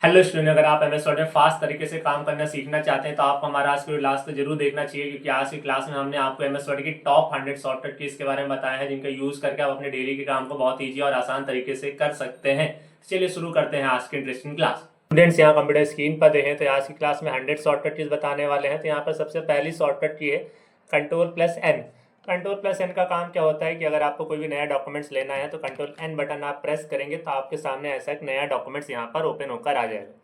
Hello student, अगर आप MS word में फास्ट तरीके से काम करना सीखना चाहते हैं तो आपको हमारा आज की क्लास तो जरूर देखना चाहिए, क्योंकि आज की क्लास में हमने आपको एमएस वर्ड की टॉप 100 शॉर्टकट कीज के बारे में बताया है, जिनका यूज करके आप अपने डेली के काम को बहुत ईजी और आसान तरीके से कर सकते हैं। चलिए शुरू करते हैं आज की इंटरेस्टिंग क्लास। स्टूडेंट्स, यहाँ कंप्यूटर स्क्रीन पर देखें तो आज की क्लास में 100 शॉर्टकट कीज बताने वाले हैं। तो यहाँ पर सबसे पहली शॉर्टकट की है कंट्रोल+N। कंट्रोल+N का काम क्या होता है कि अगर आपको कोई भी नया डॉक्यूमेंट्स लेना है तो कंट्रोल+N बटन आप प्रेस करेंगे तो आपके सामने ऐसा एक नया डॉक्यूमेंट्स यहाँ पर ओपन होकर आ जाएगा।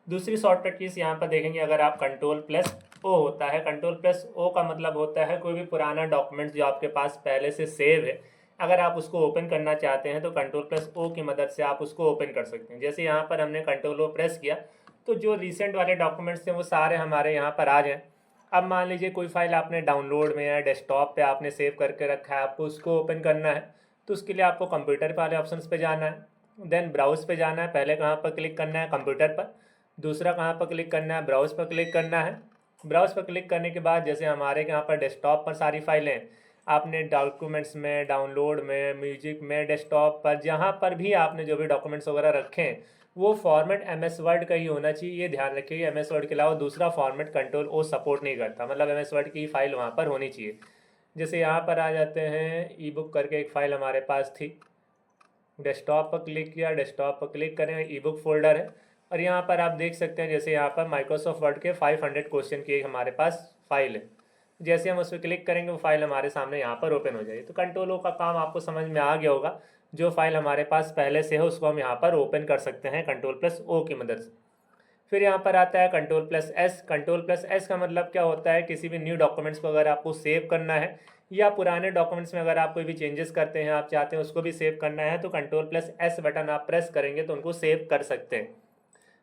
दूसरी शॉर्टकट कीज यहाँ पर देखेंगे, अगर आप कंट्रोल+O होता है, कंट्रोल+O का मतलब होता है कोई भी पुराना डॉक्यूमेंट जो आपके पास पहले से सेव है, अगर आप उसको ओपन करना चाहते हैं तो कंट्रोल+O की मदद से आप उसको ओपन कर सकते हैं। जैसे यहाँ पर हमने कंट्रोल O प्रेस किया तो जो रिसेंट वाले डॉक्यूमेंट्स थे वो सारे हमारे यहाँ पर आ जाएँ। अब मान लीजिए कोई फाइल आपने डाउनलोड में या डेस्कटॉप पे आपने सेव करके रखा है, आपको उसको ओपन करना है तो उसके लिए आपको कंप्यूटर वाले ऑप्शन पे जाना है, देन ब्राउज पे जाना है। पहले कहाँ पर क्लिक करना है? कंप्यूटर पर। दूसरा कहाँ पर क्लिक करना है? ब्राउज पर क्लिक करना है। ब्राउज पर क्लिक करने के बाद जैसे हमारे यहाँ पर डेस्कटॉप पर सारी फाइलें आपने डॉक्यूमेंट्स में, डाउनलोड में, म्यूजिक में, डेस्कटॉप पर, जहाँ पर भी आपने जो भी डॉक्यूमेंट्स वगैरह रखे हैं वो फॉर्मेट एमएस वर्ड का ही होना चाहिए। ये ध्यान रखिए, एमएस वर्ड के अलावा दूसरा फॉर्मेट कंट्रोल O सपोर्ट नहीं करता, मतलब एमएस वर्ड की फाइल वहाँ पर होनी चाहिए। जैसे यहाँ पर आ जाते हैं, ई बुक करके एक फ़ाइल हमारे पास थी, डेस्कटॉप पर क्लिक किया, डेस्कटॉप पर क्लिक करें, ई बुक फोल्डर है और यहाँ पर आप देख सकते हैं जैसे यहाँ पर माइक्रोसॉफ्ट वर्ड के 500 क्वेश्चन की एक हमारे पास फाइल है। जैसे हम उस पर क्लिक करेंगे वो फाइल हमारे सामने यहाँ पर ओपन हो जाएगी। तो कंट्रोल O का काम आपको समझ में आ गया होगा। जो फाइल हमारे पास पहले से है उसको हम यहाँ पर ओपन कर सकते हैं कंट्रोल+O की मदद से। फिर यहाँ पर आता है कंट्रोल+S। कंट्रोल+S का मतलब क्या होता है? किसी भी न्यू डॉक्यूमेंट्स को अगर आपको सेव करना है या पुराने डॉक्यूमेंट्स में अगर आप कोई भी चेंजेस करते हैं, आप चाहते हैं उसको भी सेव करना है, तो कंट्रोल+S बटन आप प्रेस करेंगे तो उनको सेव कर सकते हैं।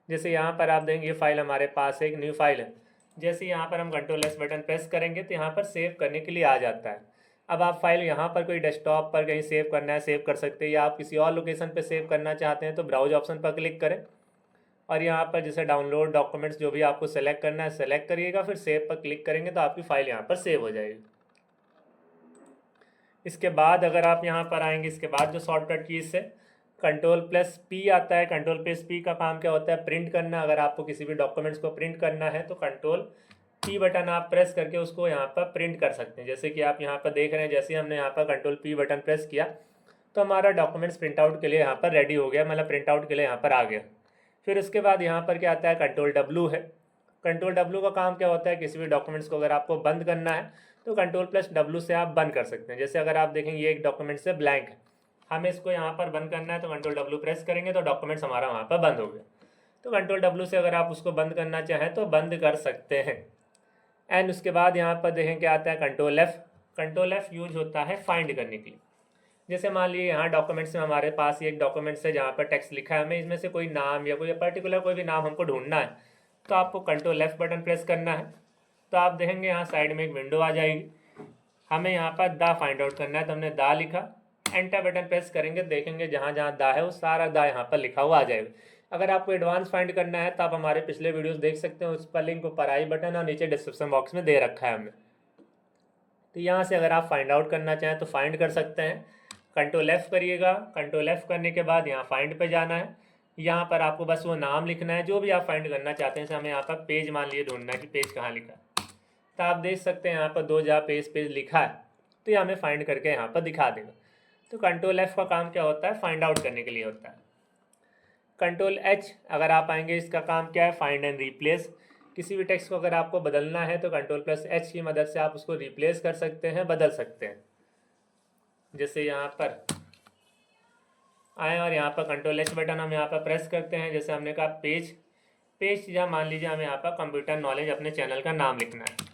जैसे यहाँ पर आप देंगे, ये फाइल हमारे पास एक न्यू फाइल है, जैसे यहाँ पर हम कंट्रोल+S बटन प्रेस करेंगे तो यहाँ पर सेव करने के लिए आ जाता है। अब आप फाइल यहाँ पर कोई डेस्कटॉप पर कहीं सेव करना है, सेव कर सकते हैं, या आप किसी और लोकेशन पर सेव करना चाहते हैं तो ब्राउज ऑप्शन पर क्लिक करें और यहाँ पर जैसे डाउनलोड डॉक्यूमेंट्स जो भी आपको सेलेक्ट करना है सेलेक्ट करिएगा, फिर सेव पर क्लिक करेंगे तो आपकी फ़ाइल यहाँ पर सेव हो जाएगी। इसके बाद अगर आप यहाँ पर आएंगे, इसके बाद जो शॉर्टकट कीज है कंट्रोल+P आता है। कंट्रोल+P का काम क्या होता है? प्रिंट करना। अगर आपको किसी भी डॉक्यूमेंट्स को प्रिंट करना है तो कंट्रोल+P बटन आप प्रेस करके उसको यहाँ पर प्रिंट कर सकते हैं। जैसे कि आप यहाँ पर देख रहे हैं, जैसे हमने यहाँ पर कंट्रोल+P बटन प्रेस किया तो हमारा डॉक्यूमेंट्स प्रिंट आउट के लिए यहाँ पर रेडी हो गया, मतलब प्रिंट आउट के लिए यहाँ पर आ गया। फिर उसके बाद यहाँ पर क्या आता है? कंट्रोल W है। कंट्रोल W का काम क्या होता है? किसी भी डॉक्यूमेंट्स को अगर आपको बंद करना है तो कंट्रोल+W से आप बंद कर सकते हैं। जैसे अगर आप देखेंगे ये एक डॉक्यूमेंट से ब्लैंक है, हमें इसको यहाँ पर बंद करना है तो कंट्रोल W प्रेस करेंगे तो डॉक्यूमेंट्स हमारा वहाँ पर बंद हो गया। तो कंट्रोल W से अगर आप उसको बंद करना चाहें तो बंद कर सकते हैं। एंड उसके बाद यहाँ पर देखें क्या आता है? Control F। Control F use होता है फाइंड करने के लिए। जैसे मान लीजिए यहाँ डॉक्यूमेंट्स में हमारे पास एक डॉक्यूमेंट्स है जहाँ पर टेक्स्ट लिखा है, हमें इसमें से कोई नाम या कोई पर्टिकुलर कोई भी नाम हमको ढूंढना है, तो आपको कंट्रोल F बटन प्रेस करना है। तो आप देखेंगे यहाँ साइड में एक विंडो आ जाएगी, हमें यहाँ पर दा फाइंड आउट करना है तो हमने दा लिखा, एंटर बटन प्रेस करेंगे, देखेंगे जहाँ जहाँ दा है वो सारा दा यहाँ पर लिखा हुआ आ जाएगा। अगर आपको एडवांस फाइंड करना है तो आप हमारे पिछले वीडियोस देख सकते हैं, उस पर लिंक ऊपर आई बटन और नीचे डिस्क्रिप्शन बॉक्स में दे रखा है हमने। तो यहाँ से अगर आप फाइंड आउट करना चाहें तो फाइंड कर सकते हैं। कंट्रोल F करिएगा। कंट्रोल F करने के बाद यहाँ फाइंड पे जाना है, यहाँ पर आपको बस वो नाम लिखना है जो भी आप फाइंड करना चाहते हैं। जैसे हमें यहाँ पर पेज मान लिए ढूंढना है कि पेज कहाँ लिखा है, तो आप देख सकते हैं यहाँ पर 2 जगह पेज पेज लिखा है, तो ये हमें फाइंड करके यहाँ पर दिखा देगा। तो कंट्रोल F का काम क्या होता है? फाइंड आउट करने के लिए होता है। कंट्रोल H अगर आप आएंगे, इसका काम क्या है? Find and replace. किसी भी टेक्स्ट को अगर आपको बदलना है तो कंट्रोल+H की मदद से आप उसको रिप्लेस कर सकते हैं, बदल सकते हैं। जैसे यहाँ पर आए और यहाँ पर कंट्रोल+H बटन हम यहाँ पर प्रेस करते हैं, जैसे हमने कहा पेज, पेज या मान लीजिए हमें यहाँ पर कंप्यूटर नॉलेज अपने चैनल का नाम लिखना है,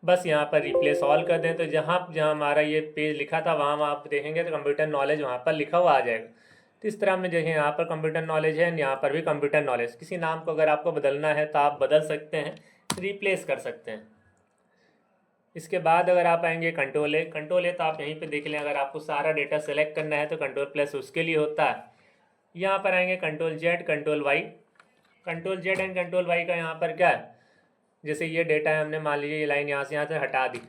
बस यहाँ पर रिप्लेस ऑल कर दें तो जहाँ जहाँ हमारा ये पेज लिखा था वहाँ आप देखेंगे तो कंप्यूटर नॉलेज वहाँ पर लिखा हुआ आ जाएगा। तो इस तरह हमने देखें यहाँ पर कंप्यूटर नॉलेज है, यहाँ पर भी कंप्यूटर नॉलेज। किसी नाम को अगर आपको बदलना है तो आप बदल सकते हैं, रिप्लेस कर सकते हैं। इसके बाद अगर आप आएंगे कंट्रोल ए तो आप यहीं पे देख लें, अगर आपको सारा डेटा सेलेक्ट करना है तो कंट्रोल+ उसके लिए होता है। यहाँ पर आएंगे कंट्रोल+Z कंट्रोल+Y। कंट्रोल+Z एंड कंट्रोल+Y का यहाँ पर क्या है? जैसे ये डेटा है, हमने मान लीजिए ये लाइन यहाँ से हटा दी,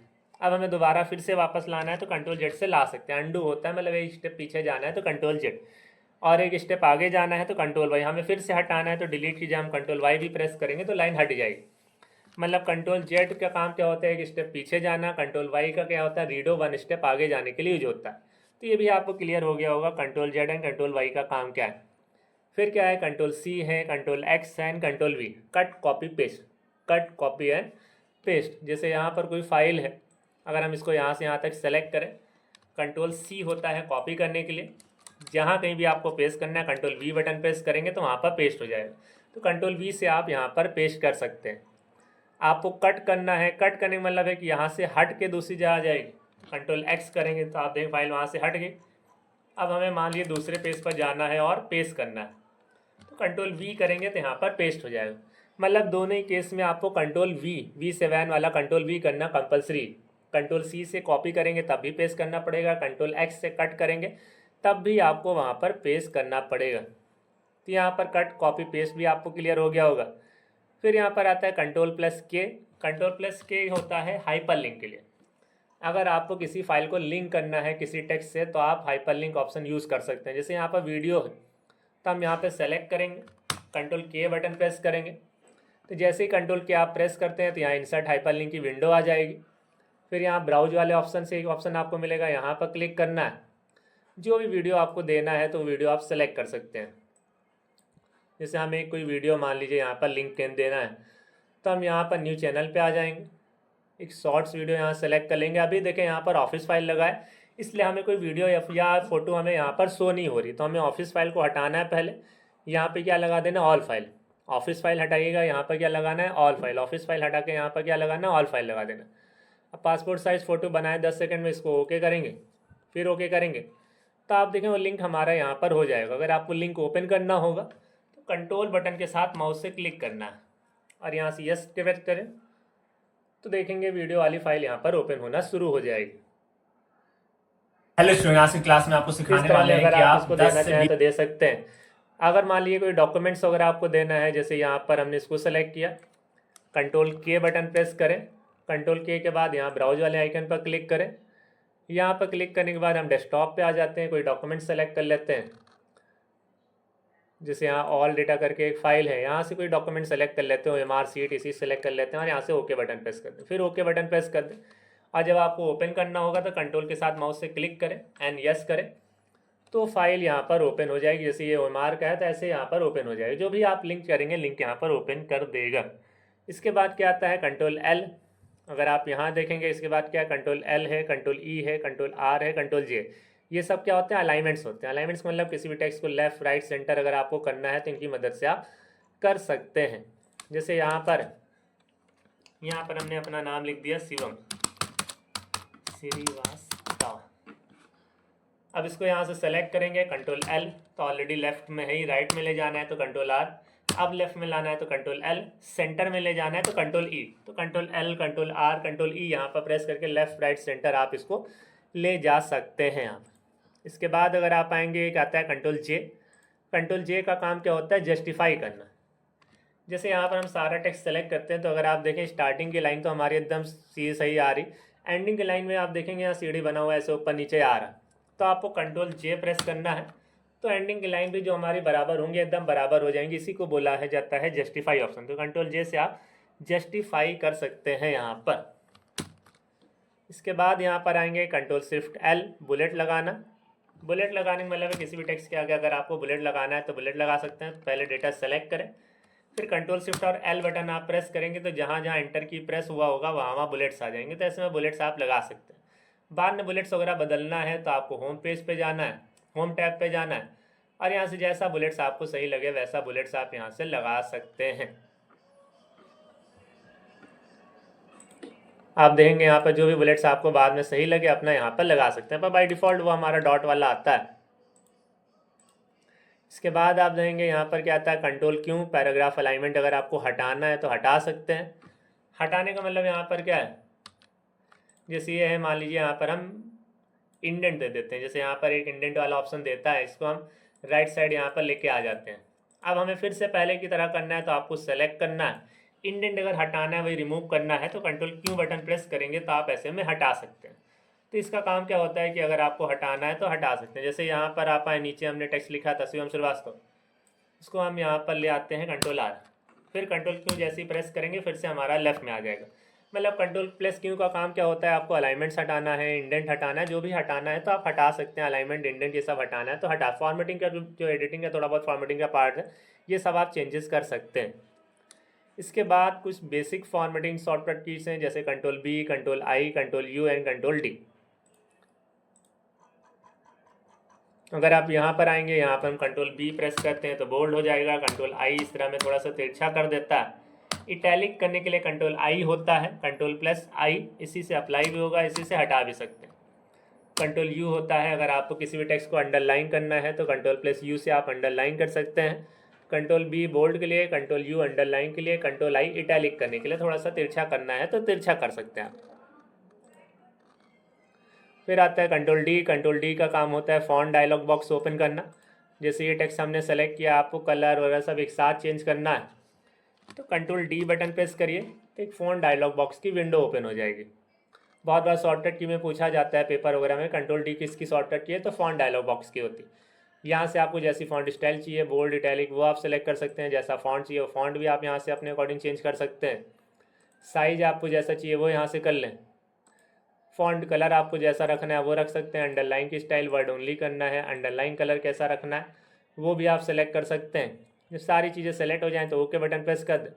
अब हमें दोबारा फिर से वापस लाना है तो कंट्रोल जेड से ला सकते हैं। अंडू होता है मतलब एक स्टेप पीछे जाना है तो कंट्रोल जेड, और एक स्टेप आगे जाना है तो कंट्रोल वाई। हमें फिर से हटाना है तो डिलीट कीजिए, हम कंट्रोल वाई भी प्रेस करेंगे तो लाइन हट जाएगी। मतलब कंट्रोल जेड का काम क्या होता है, एक स्टेप पीछे जाना। कंट्रोल वाई का क्या होता है, रीडो वन स्टेप आगे जाने के लिए यूज होता है। तो ये भी आपको क्लियर हो गया होगा control Z and control Y का काम क्या है। फिर क्या है, कंट्रोल सी है, कंट्रोल एक्स है and control we, cut copy paste. Cut copy and paste, जैसे यहाँ पर कोई फाइल है, अगर हम इसको यहाँ से यहाँ तक सेलेक्ट करें, कंट्रोल सी होता है कॉपी करने के लिए। जहाँ कहीं भी आपको पेस्ट करना है कंट्रोल वी बटन प्रेस करेंगे तो वहाँ पर पेस्ट हो जाएगा। तो कंट्रोल वी से आप यहाँ पर पेस्ट कर सकते हैं। आपको कट करना है, कट करने का मतलब है कि यहाँ से हट के दूसरी जगह जाएगी। कंट्रोल एक्स करेंगे तो आप देखें फाइल वहाँ से हट गई। अब हमें मान लीजिए दूसरे पेज पर जाना है और पेस्ट करना है, तो कंट्रोल वी करेंगे तो यहाँ पर पेस्ट हो जाएगा। मतलब दोनों ही केस में आपको कंट्रोल V7 वाला कंट्रोल वी करना कंपलसरी। कंट्रोल सी से कॉपी करेंगे तब भी पेस्ट करना पड़ेगा, कंट्रोल एक्स से कट करेंगे तब भी आपको वहाँ पर पेस्ट करना पड़ेगा। तो यहाँ पर कट कॉपी पेस्ट भी आपको क्लियर हो गया होगा। फिर यहाँ पर आता है कंट्रोल प्लस के। कंट्रोल प्लस के होता है हाइपर लिंक के लिए। अगर आपको किसी फाइल को लिंक करना है किसी टेक्स्ट से तो आप हाइपर लिंक ऑप्शन यूज़ कर सकते हैं। जैसे यहाँ पर वीडियो है तो हम यहाँ पे सेलेक्ट करेंगे, कंट्रोल के बटन प्रेस करेंगे, तो जैसे ही कंट्रोल के आप प्रेस करते हैं तो यहाँ इंसर्ट हाइपर लिंक की विंडो आ जाएगी। फिर यहाँ ब्राउज वाले ऑप्शन से एक ऑप्शन आपको मिलेगा, यहाँ पर क्लिक करना है। जो भी वीडियो आपको देना है तो वीडियो आप सेलेक्ट कर सकते हैं। जैसे हमें कोई वीडियो मान लीजिए यहाँ पर लिंक देना है तो हम यहाँ पर न्यू चैनल पे आ जाएंगे, एक शॉर्ट्स वीडियो यहाँ सेलेक्ट कर लेंगे। अभी देखें यहाँ पर ऑफिस फाइल लगा है, इसलिए हमें कोई वीडियो या फोटो हमें यहाँ पर शो नहीं हो रही, तो हमें ऑफिस फाइल को हटाना है। पहले यहाँ पे क्या लगा देना, ऑल फाइल। ऑफिस फाइल हटाइएगा, यहाँ पर क्या लगाना है, ऑल फाइल। ऑफिस फाइल हटा के यहाँ पर क्या लगाना है, ऑल फाइल लगा देना। अब पासपोर्ट साइज़ फ़ोटो बनाए 10 सेकंड में, इसको ओके करेंगे, फिर ओके करेंगे तो आप देखें वो लिंक हमारा यहाँ पर हो जाएगा। अगर आपको लिंक ओपन करना होगा तो कंट्रोल बटन के साथ माउस से क्लिक करना है और यहाँ से यस प्रेस करें तो देखेंगे वीडियो वाली फाइल यहाँ पर ओपन होना शुरू हो जाएगी। हेलो स्टूडेंट, आज की क्लास में आपको सिखाने वाले हैं कि आप इसको देना चाहें तो दे सकते हैं। अगर मान लीजिए कोई डॉक्यूमेंट्स वगैरह आपको देना है, जैसे यहाँ पर हमने इसको सेलेक्ट किया, कंट्रोल के बटन प्रेस करें, कंट्रोल के बाद यहाँ ब्राउज वाले आइकन पर क्लिक करें। यहाँ पर क्लिक करने के बाद हम डेस्कटॉप पे आ जाते हैं, कोई डॉक्यूमेंट सेलेक्ट कर लेते हैं। जैसे यहाँ ऑल डेटा करके एक फाइल है, यहाँ से कोई डॉक्यूमेंट सेलेक्ट कर लेते हो, MR शीट इसी सेलेक्ट कर लेते हैं और यहाँ से ओके बटन प्रेस कर दें, फिर ओके बटन प्रेस कर दें। और जब आपको ओपन करना होगा तो कंट्रोल के साथ माउस से क्लिक करें एंड यस करें तो फाइल यहाँ पर ओपन हो जाएगी। जैसे ये MR का है तो ऐसे यहाँ पर ओपन हो जाएगी। जो भी आप लिंक करेंगे लिंक यहाँ पर ओपन कर देगा। इसके बाद क्या आता है, कंट्रोल L। अगर आप यहाँ देखेंगे इसके बाद क्या है, कंट्रोल L है, कंट्रोल E है, कंट्रोल R है, कंट्रोल J। ये सब क्या होते हैं, अलाइनमेंट्स होते हैं। अलाइनमेंट्स मतलब किसी भी टेक्स्ट को लेफ्ट राइट सेंटर अगर आपको करना है तो इनकी मदद से आप कर सकते हैं। जैसे यहाँ पर हमने अपना नाम लिख दिया शिवम श्रीवास्तव। अब इसको यहाँ से सेलेक्ट करेंगे, कंट्रोल L, तो ऑलरेडी लेफ्ट में है ही, राइट में ले जाना है तो कंट्रोल R, अब लेफ्ट में लाना है तो कंट्रोल L, सेंटर में ले जाना है तो कंट्रोल E। तो control L, control R, control E यहाँ पर प्रेस करके लेफ्ट राइट सेंटर आप इसको ले जा सकते हैं आप। इसके बाद अगर आप आएंगे एक आता है कंट्रोल J। कंट्रोल J का काम क्या होता है, जस्टिफाई करना। जैसे यहाँ पर हम सारा टेक्स्ट सेलेक्ट करते हैं तो अगर आप देखें स्टार्टिंग की लाइन तो हमारी एकदम सही आ रही, एंडिंग की लाइन में आप देखेंगे यहाँ सीढ़ी बना हुआ है ऐसे ऊपर नीचे आ रहा, तो आपको कंट्रोल J प्रेस करना है तो एंडिंग की लाइन भी जो हमारी बराबर होंगी एकदम बराबर हो जाएंगी। इसी को बोला है जाता है जस्टिफाई ऑप्शन। तो कंट्रोल J से आप जस्टिफाई कर सकते हैं यहाँ पर। इसके बाद यहाँ पर आएंगे कंट्रोल शिफ्ट L, बुलेट लगाना। बुलेट लगाने का मतलब है किसी भी टेक्स्ट के आगे अगर आपको बुलेट लगाना है तो बुलेट लगा सकते हैं। पहले डेटा सेलेक्ट करें, फिर कंट्रोल शिफ्ट और L बटन आप प्रेस करेंगे तो जहाँ जहाँ एंटर की प्रेस हुआ होगा वहाँ बुलेट्स आ जाएंगे। तो ऐसे में बुलेट्स आप लगा सकते हैं। बाद में बुलेट्स वगैरह बदलना है तो आपको होम पेज पे जाना है, होम टैब पे जाना है और यहाँ से जैसा बुलेट्स आपको सही लगे वैसा बुलेट्स आप यहाँ से लगा सकते हैं। आप देखेंगे यहाँ पर जो भी बुलेट्स आपको बाद में सही लगे अपना यहाँ पर लगा सकते हैं, पर बाय डिफ़ॉल्ट वो हमारा डॉट वाला आता है। इसके बाद आप देखेंगे यहाँ पर क्या आता है, कंट्रोल Q, पैराग्राफ अलाइनमेंट। अगर आपको हटाना है तो हटा सकते हैं। हटाने का मतलब यहाँ पर क्या है, जैसे ये है, मान लीजिए यहाँ पर हम इंडेंट दे देते हैं। जैसे यहाँ पर एक इंडेंट वाला ऑप्शन देता है, इसको हम राइट साइड यहाँ पर लेके आ जाते हैं। अब हमें फिर से पहले की तरह करना है तो आपको सेलेक्ट करना है, इंडेंट अगर हटाना है, वही रिमूव करना है, तो कंट्रोल क्यू बटन प्रेस करेंगे तो आप ऐसे में हटा सकते हैं। तो इसका काम क्या होता है कि अगर आपको हटाना है तो हटा सकते हैं। जैसे यहाँ पर आप आए, नीचे हमने टेक्स्ट लिखा था शिवम श्रीवास्तव, इसको हम यहाँ पर ले आते हैं कंट्रोल आर, फिर कंट्रोल क्यू जैसे ही प्रेस करेंगे फिर से हमारा लेफ्ट में आ जाएगा। मतलब कंट्रोल प्लस क्यू का काम क्या होता है, आपको अलाइनमेंट्स हटाना है, इंडेंट हटाना है, जो भी हटाना है तो आप हटा सकते हैं। अलाइनमेंट, इंडेंट ये सब हटाना है तो हटा। फॉर्मेटिंग का जो एडिटिंग है, थोड़ा बहुत फॉर्मेटिंग का पार्ट है, ये सब आप चेंजेस कर सकते हैं। इसके बाद कुछ बेसिक फॉर्मेटिंग शॉर्टकट कीज हैं, जैसे control B, control I, control U and control D. अगर आप यहाँ पर आएंगे, यहाँ पर हम कंट्रोल बी प्रेस करते हैं तो बोल्ड हो जाएगा। कंट्रोल आई इस तरह में थोड़ा सा तिरछा कर देता है। इटैलिक करने के लिए कंट्रोल आई होता है, कंट्रोल प्लस आई, इसी से अप्लाई भी होगा, इसी से हटा भी सकते हैं। कंट्रोल यू होता है, अगर आपको किसी भी टेक्स्ट को अंडरलाइन करना है तो कंट्रोल प्लस यू से आप अंडरलाइन कर सकते हैं। कंट्रोल बी बोल्ड के लिए, कंट्रोल यू अंडरलाइन के लिए, कंट्रोल आई इटैलिक करने के लिए, थोड़ा सा तिरछा करना है तो तिरछा कर सकते हैं आप। फिर आता है कंट्रोल डी। कंट्रोल डी का काम होता है फॉन्ट डायलॉग बॉक्स ओपन करना। जैसे ये टेक्स्ट हमने सेलेक्ट किया, आपको कलर वगैरह सब एक साथ चेंज करना है तो कंट्रोल डी बटन प्रेस करिए तो एक फ़ॉन्ट डायलॉग बॉक्स की विंडो ओपन हो जाएगी। बहुत बार शॉर्टकट की में पूछा जाता है पेपर वगैरह में, कंट्रोल डी किसकी शॉर्टकट की है, तो फॉन्ट डायलॉग बॉक्स की होती है। यहाँ से आपको जैसी फॉन्ट स्टाइल चाहिए, बोल्ड, इटैलिक, वो आप सेलेक्ट कर सकते हैं। जैसा फॉन्ट चाहिए वो फॉन्ट भी आप यहाँ से अपने अकॉर्डिंग चेंज कर सकते हैं। साइज आपको जैसा चाहिए वो यहाँ से कर लें। फॉन्ट कलर आपको जैसा रखना है वो रख सकते हैं। अंडरलाइन की स्टाइल वर्ड ओनली करना है, अंडरलाइन कलर कैसा रखना है वो भी आप सेलेक्ट कर सकते हैं। जब सारी चीज़ें सेलेक्ट हो जाएँ तो ओके बटन प्रेस कर दें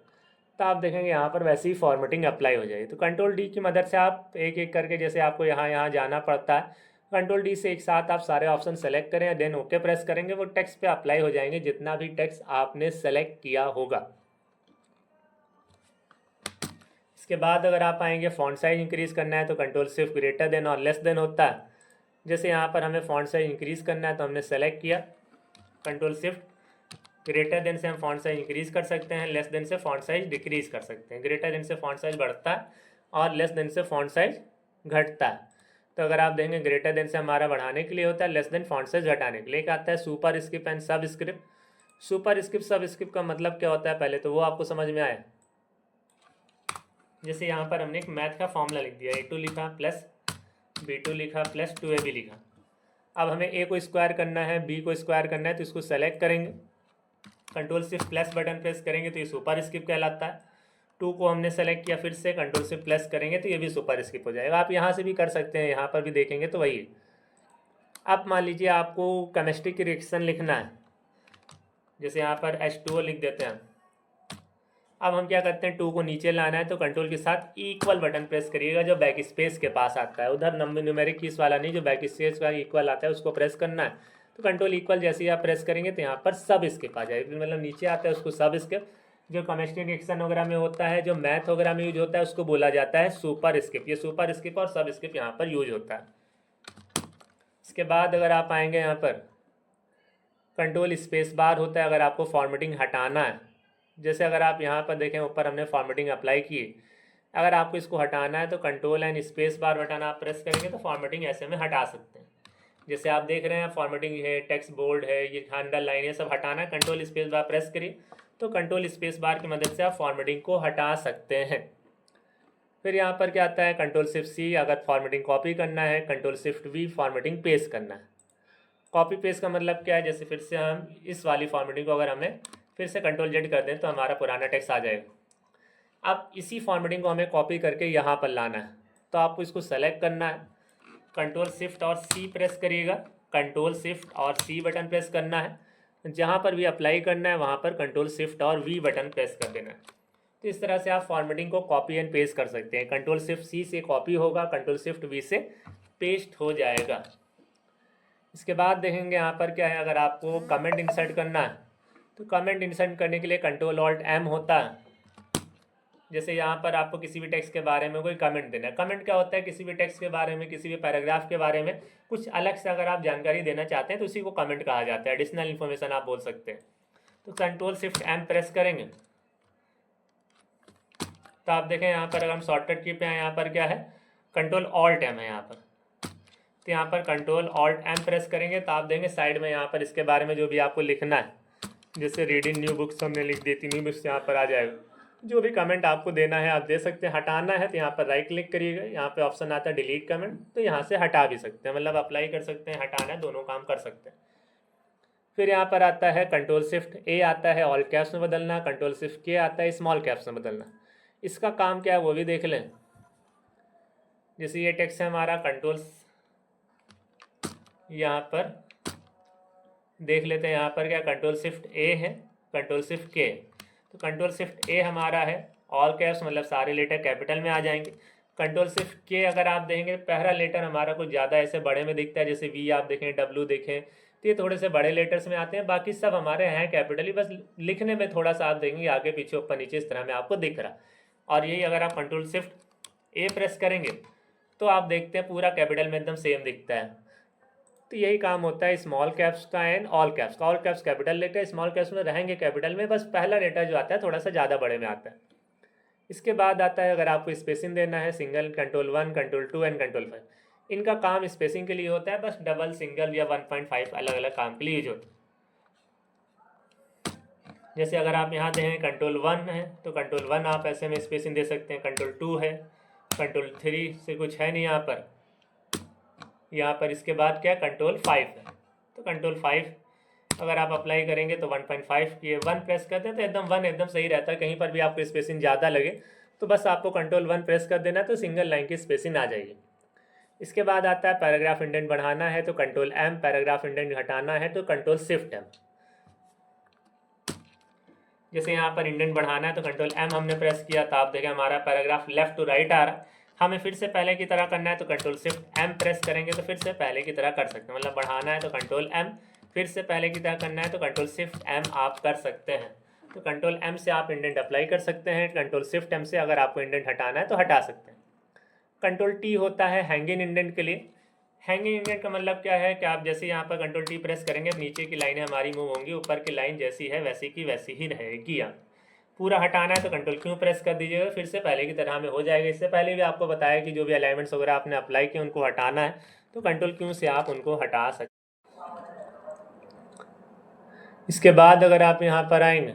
तो आप देखेंगे यहाँ पर वैसे ही फॉर्मेटिंग अप्लाई हो जाएगी। तो कंट्रोल डी की मदद से आप एक एक करके, जैसे आपको यहाँ जाना पड़ता है, कंट्रोल डी से एक साथ आप सारे ऑप्शन सेलेक्ट करें, देन ओके प्रेस करेंगे, वो टेक्स्ट पे अप्लाई हो जाएंगे जितना भी टेक्स्ट आपने सेलेक्ट किया होगा। इसके बाद अगर आप आएंगे फॉन्ट साइज इंक्रीज़ करना है तो कंट्रोल शिफ्ट ग्रेटर देन और लेस देन होता है। जैसे यहाँ पर हमें फॉन्ट साइज इंक्रीज़ करना है तो हमने सेलेक्ट किया, कंट्रोल शिफ्ट ग्रेटर देन से हम फॉन्ट साइज इंक्रीज़ कर सकते हैं, लेस देन से फॉन्ट साइज डिक्रीज़ कर सकते हैं। ग्रेटर देन से फॉन्ट साइज बढ़ता है और लेस देन से फॉन्ट साइज घटता है। तो अगर आप देखेंगे ग्रेटर देन से हमारा बढ़ाने के लिए होता है, लेस देन फॉन्ट साइज घटाने के लिए। एक आता है सुपर स्क्रिप्ट एंड सब स्क्रिप्ट। सुपर स्क्रिप्ट सब स्क्रिप्ट का मतलब क्या होता है पहले तो वो आपको समझ में आया। जैसे यहाँ पर हमने एक मैथ का फॉर्मूला लिख दिया, A2 लिखा प्लस B2 लिखा प्लस 2AB लिखा। अब हमें A को स्क्वायर करना है, B को स्क्वायर करना है, तो इसको सेलेक्ट करेंगे, control shift plus button press करेंगे तो ये सुपर स्क्रिप्ट कहलाता है। 2 को हमने सेलेक्ट किया, फिर से कंट्रोल शिफ्ट प्लस करेंगे तो ये भी सुपर स्क्रिप्ट हो जाएगा। आप यहाँ से भी कर सकते हैं, यहाँ पर भी देखेंगे तो वही है। अब मान लीजिए आपको केमिस्ट्री की रिएक्शन लिखना है, जैसे यहाँ पर H2O लिख देते हैं। अब हम क्या करते हैं, 2 को नीचे लाना है तो कंट्रोल के साथ इक्वल बटन प्रेस करिएगा, जो बैक स्पेस के पास आता है। उधर नंबर न्यूमेरिक कीज वाला नहीं, जो बैक स्पेस का इक्वल आता है उसको प्रेस करना है। तो कंट्रोल इक्वल जैसे ही आप प्रेस करेंगे तो यहाँ पर सब स्किप आ जाएगी, मतलब नीचे आता है उसको सब स्किप। जो केमिस्ट्री रिएक्शन वगैरह में होता है, जो मैथ वगैरह में यूज होता है, उसको बोला जाता है सुपर स्किप। ये सुपर स्किप और सब स्किप यहाँ पर यूज होता है। इसके बाद अगर आप आएंगे यहाँ पर कंट्रोल स्पेस बार होता है, अगर आपको फॉर्मेटिंग हटाना है। जैसे अगर आप यहाँ पर देखें ऊपर हमने फॉर्मेटिंग अप्लाई की, अगर आपको इसको हटाना है तो control and space bar button आप प्रेस करेंगे तो फॉर्मेटिंग ऐसे में हटा सकते हैं। जैसे आप देख रहे हैं फॉर्मेटिंग है, टेक्स्ट बोल्ड है, ये अंडरलाइन है, सब हटाना है, कंट्रोल स्पेस बार प्रेस करिए तो कंट्रोल स्पेस बार की मदद से आप फॉर्मेटिंग को हटा सकते हैं। फिर यहाँ पर क्या आता है, कंट्रोल शिफ्ट सी अगर फॉर्मेटिंग कॉपी करना है, control shift we formatting paste करना है। कॉपी पेस्ट का मतलब क्या है, जैसे फिर से हम इस वाली फॉर्मेटिंग को अगर हमें फिर से कंट्रोल जेड कर दें तो हमारा पुराना टेक्स्ट आ जाएगा। अब इसी फॉर्मेटिंग को हमें कॉपी करके यहाँ पर लाना है, तो आपको इसको सेलेक्ट करना है, कंट्रोल शिफ्ट और सी प्रेस करिएगा, कंट्रोल शिफ्ट और सी बटन प्रेस करना है। जहाँ पर भी अप्लाई करना है वहाँ पर कंट्रोल शिफ्ट और वी बटन प्रेस कर देना है। तो इस तरह से आप फॉर्मेटिंग को कॉपी एंड पेस्ट कर सकते हैं। कंट्रोल शिफ्ट सी से कॉपी होगा, कंट्रोल शिफ्ट वी से पेस्ट हो जाएगा। इसके बाद देखेंगे यहाँ पर क्या है, अगर आपको कमेंट इंसर्ट करना है तो कमेंट इंसर्ट करने के लिए कंट्रोल ऑल्ट एम होता है। जैसे यहाँ पर आपको किसी भी टेक्स्ट के बारे में कोई कमेंट देना है। कमेंट क्या होता है, किसी भी टेक्स्ट के बारे में, किसी भी पैराग्राफ के बारे में कुछ अलग से अगर आप जानकारी देना चाहते हैं तो उसी को कमेंट कहा जाता है, एडिशनल इन्फॉर्मेशन आप बोल सकते हैं। तो कंट्रोल शिफ्ट एम प्रेस करेंगे तो आप देखें यहाँ पर अगर हम शॉर्टकट की पे हैं, यहाँ पर क्या है, कंट्रोल ऑल्ट एम है यहाँ पर। तो यहाँ पर कंट्रोल ऑल्ट एम प्रेस करेंगे तो आप देंगे साइड में यहाँ पर इसके बारे में जो भी आपको लिखना है, जैसे रीडिंग न्यू बुक्स हमने लिख दी थी, न्यू बुक्स यहाँ पर आ जाएगा। जो भी कमेंट आपको देना है आप दे सकते हैं। हटाना है तो यहाँ पर राइट क्लिक करिएगा, यहाँ पे ऑप्शन आता है डिलीट कमेंट, तो यहाँ से हटा भी सकते हैं, मतलब अप्लाई कर सकते हैं, हटाना है, दोनों काम कर सकते हैं। फिर यहाँ पर आता है कंट्रोल शिफ्ट ए आता है ऑल कैप्स में बदलना, कंट्रोल शिफ्ट के आता है स्मॉल कैप्स में बदलना। इसका काम क्या है वो भी देख लें। जैसे ये टेक्स्ट है हमारा, कंट्रोल यहाँ पर देख लेते हैं, यहाँ पर क्या कंट्रोल शिफ्ट ए है, कंट्रोल शिफ्ट के। तो कंट्रोल शिफ्ट ए हमारा है ऑल कैप्स, मतलब सारे लेटर कैपिटल में आ जाएंगे। कंट्रोल शिफ्ट के अगर आप देखेंगे पहला लेटर हमारा कुछ ज़्यादा ऐसे बड़े में दिखता है, जैसे वी आप देखें, डब्ल्यू देखें, तो ये थोड़े से बड़े लेटर्स में आते हैं, बाकी सब हमारे हैं कैपिटली, बस लिखने में थोड़ा सा आप देखेंगे आगे पीछे ऊपर नीचे इस तरह में आपको दिख रहा। और यही अगर आप कंट्रोल शिफ्ट ए प्रेस करेंगे तो आप देखते हैं पूरा कैपिटल में एकदम सेम दिखता है। तो यही काम होता है स्मॉल कैप्स का एंड ऑल कैप्स का। All caps capital letter, small caps में रहेंगे कैपिटल में, बस पहला लेटर जो आता है थोड़ा सा ज़्यादा बड़े में आता है। इसके बाद आता है अगर आपको स्पेसिंग देना है, single, control 1, control 2 and control 5। इनका काम स्पेसिंग के लिए होता है, बस डबल, सिंगल या 1.5 अलग अलग काम के लिए यूज होता है। जैसे अगर आप यहाँ देखें कंट्रोल 1 है तो कंट्रोल 1 आप ऐसे में स्पेसिंग दे सकते हैं, कंट्रोल 2 है, कंट्रोल 3 से कुछ है नहीं यहाँ पर इसके बाद क्या कंट्रोल 5 है, तो कंट्रोल 5 अगर आप अप्लाई करेंगे तो 1.5 ये 1 प्रेस करते हैं तो एकदम 1 एकदम सही रहता है। कहीं पर भी आपको स्पेसिंग ज़्यादा लगे तो बस आपको कंट्रोल 1 प्रेस कर देना तो सिंगल लाइन की स्पेसिंग आ जाएगी। इसके बाद आता है पैराग्राफ इंडेंट बढ़ाना है तो कंट्रोल एम, पैराग्राफ इंडेंट हटाना है तो कंट्रोल शिफ्ट एम। जैसे यहाँ पर इंडेंट बढ़ाना है तो कंट्रोल एम हमने प्रेस किया तो आप देखें हमारा पैराग्राफ लेफ्ट टू राइट आ रहा है। हमें फिर से पहले की तरह करना है तो कंट्रोल शिफ्ट एम प्रेस करेंगे तो फिर से पहले की तरह कर सकते हैं, मतलब बढ़ाना है तो कंट्रोल एम, फिर से पहले की तरह करना है तो कंट्रोल शिफ्ट एम आप कर सकते हैं। तो कंट्रोल एम से आप इंडेंट अप्लाई कर सकते हैं, कंट्रोल शिफ्ट एम से अगर आपको इंडेंट हटाना है तो हटा सकते हैं। कंट्रोल टी होता है हैंगिंग इंडेंट के लिए। हैंगिंग इंडेंट का मतलब क्या है कि आप जैसे यहाँ पर कंट्रोल टी प्रेस करेंगे नीचे की लाइनें हमारी मूव होंगी, ऊपर की लाइन जैसी है वैसी की वैसी ही रहेगी। यहाँ पूरा हटाना है तो कंट्रोल क्यों प्रेस कर दीजिएगा, फिर से पहले की तरह में हो जाएगा। इससे पहले भी आपको बताया कि जो भी अलाइनमेंट्स वगैरह आपने अप्लाई किए उनको हटाना है तो कंट्रोल क्यों से आप उनको हटा सकते। इसके बाद अगर आप यहाँ पर आएंगे,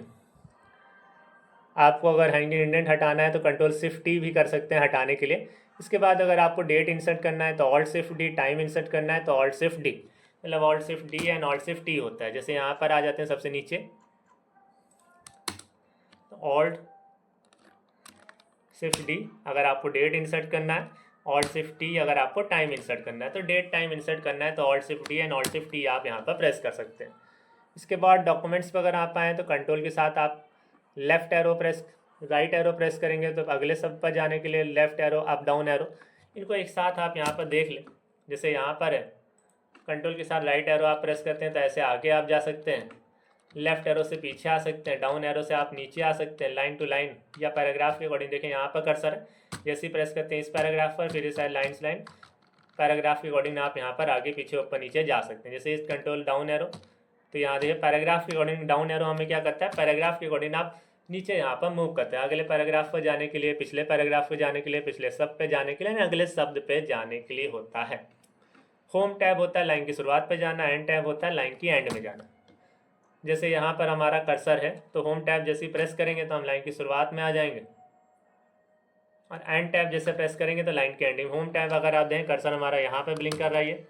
आपको अगर हैंगिंग इंडेंट हटाना है तो कंट्रोल शिफ्ट टी भी कर सकते हैं हटाने के लिए। इसके बाद अगर आपको डेट इंसर्ट करना है तो alt shift D, time insert करना है तो ऑल्ट शिफ्ट डी, मतलब alt shift D and alt shift T होता है। जैसे यहाँ पर आ जाते हैं सबसे नीचे तो ऑल्ट शिफ्ट डी अगर आपको डेट इंसर्ट करना है, ऑल्ट शिफ्ट टी अगर आपको टाइम इंसर्ट करना है। तो डेट टाइम इंसर्ट करना है तो alt shift D and alt shift T आप यहाँ पर प्रेस कर सकते हैं। इसके बाद डॉक्यूमेंट्स पर अगर आप आएँ तो कंट्रोल के साथ आप left arrow press, right arrow press करेंगे तो अगले सब पर जाने के लिए left arrow, up down arrow, इनको एक साथ आप यहाँ पर देख लें। जैसे यहाँ पर है कंट्रोल के साथ राइट एरो आप प्रेस करते हैं तो ऐसे आगे आप जा सकते हैं, लेफ्ट एरो से पीछे आ सकते हैं, डाउन एरो से आप नीचे आ सकते हैं, लाइन टू लाइन या पैराग्राफ के अकॉर्डिंग। देखें यहाँ पर कर्सर है, जैसे ही प्रेस करते हैं इस पैराग्राफ पर, फिर इस लाइन लाइन पैराग्राफ के अकॉर्डिंग आप यहाँ पर आगे पीछे ऊपर नीचे जा सकते हैं। जैसे इस कंट्रोल डाउन एरो, तो यहाँ देखिए पैराग्राफ के अकॉर्डिंग डाउन एरो हमें क्या करता है, पैराग्राफ के अकॉर्डिंग आप नीचे यहाँ पर मूव करते हैं, अगले पैराग्राफ पर जाने के लिए, पिछले पैराग्राफ पर जाने के लिए, पिछले शब्द पे जाने के लिए, अगले शब्द पे जाने के लिए होता है। होम टैब होता है लाइन की शुरुआत पे जाना, एंड टैब होता है लाइन की एंड में जाना। जैसे यहाँ पर हमारा कर्सर है तो होम टैब जैसे प्रेस करेंगे तो हम लाइन की शुरुआत में आ जाएंगे, और एंड टैब जैसे प्रेस करेंगे तो लाइन की एंडिंग। होम टैब अगर आप देखें कर्सर हमारा यहाँ पे ब्लिंक कर रहा है,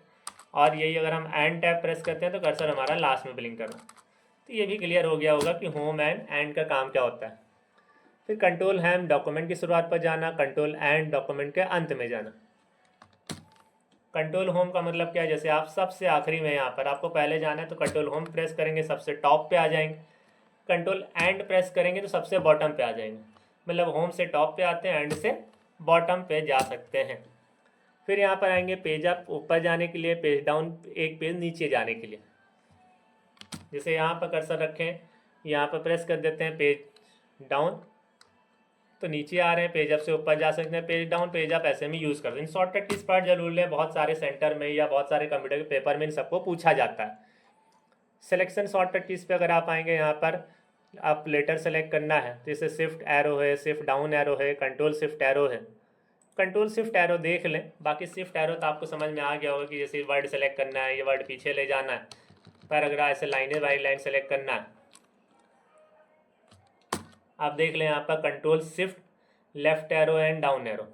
और यही अगर हम एंड टैब प्रेस करते हैं तो कर्सर हमारा लास्ट में ब्लिंक कर रहा है। तो ये भी क्लियर हो गया होगा कि होम एंड एंड का काम क्या होता है। फिर कंट्रोल हैम डॉक्यूमेंट की शुरुआत पर जाना, कंट्रोल एंड डॉक्यूमेंट के अंत में जाना। कंट्रोल होम का मतलब क्या है, जैसे आप सबसे आखिरी में यहाँ पर आपको पहले जाना है तो कंट्रोल होम प्रेस करेंगे सबसे टॉप पे आ जाएंगे, कंट्रोल एंड प्रेस करेंगे तो सबसे बॉटम पे आ जाएंगे, मतलब होम से टॉप पे आते हैं, एंड से बॉटम पे जा सकते हैं। फिर यहाँ पर आएंगे पेज अप ऊपर जाने के लिए, पेज डाउन एक पेज नीचे जाने के लिए। जैसे यहाँ पर कर्सर रखें, यहाँ पर प्रेस कर देते हैं पेज डाउन तो नीचे आ रहे हैं, पेज अप से ऊपर जा सकते हैं, पेज डाउन पेज अप ऐसे में यूज़ करते हैं। इन शॉर्टकट की स्पार्ट जरूर लें, बहुत सारे सेंटर में या बहुत सारे कंप्यूटर के पेपर में इन सबको पूछा जाता है। सिलेक्शन शॉर्टकट कीज पे अगर आप आएंगे, यहाँ पर आप लेटर सेलेक्ट करना है तो जैसे शिफ्ट एरो है, शिफ्ट डाउन एरो है, कंट्रोल शिफ्ट एरो है। कंट्रोल शिफ्ट एरो देख लें, बाकी शिफ्ट एरो तो आपको समझ में आ गया होगा कि जैसे वर्ड सेलेक्ट करना है, ये वर्ड पीछे ले जाना है, पैराग्राफ ऐसे लाइनें बाई लाइन सेलेक्ट करना है। आप देख लें यहाँ पर control shift left arrow and down arrow.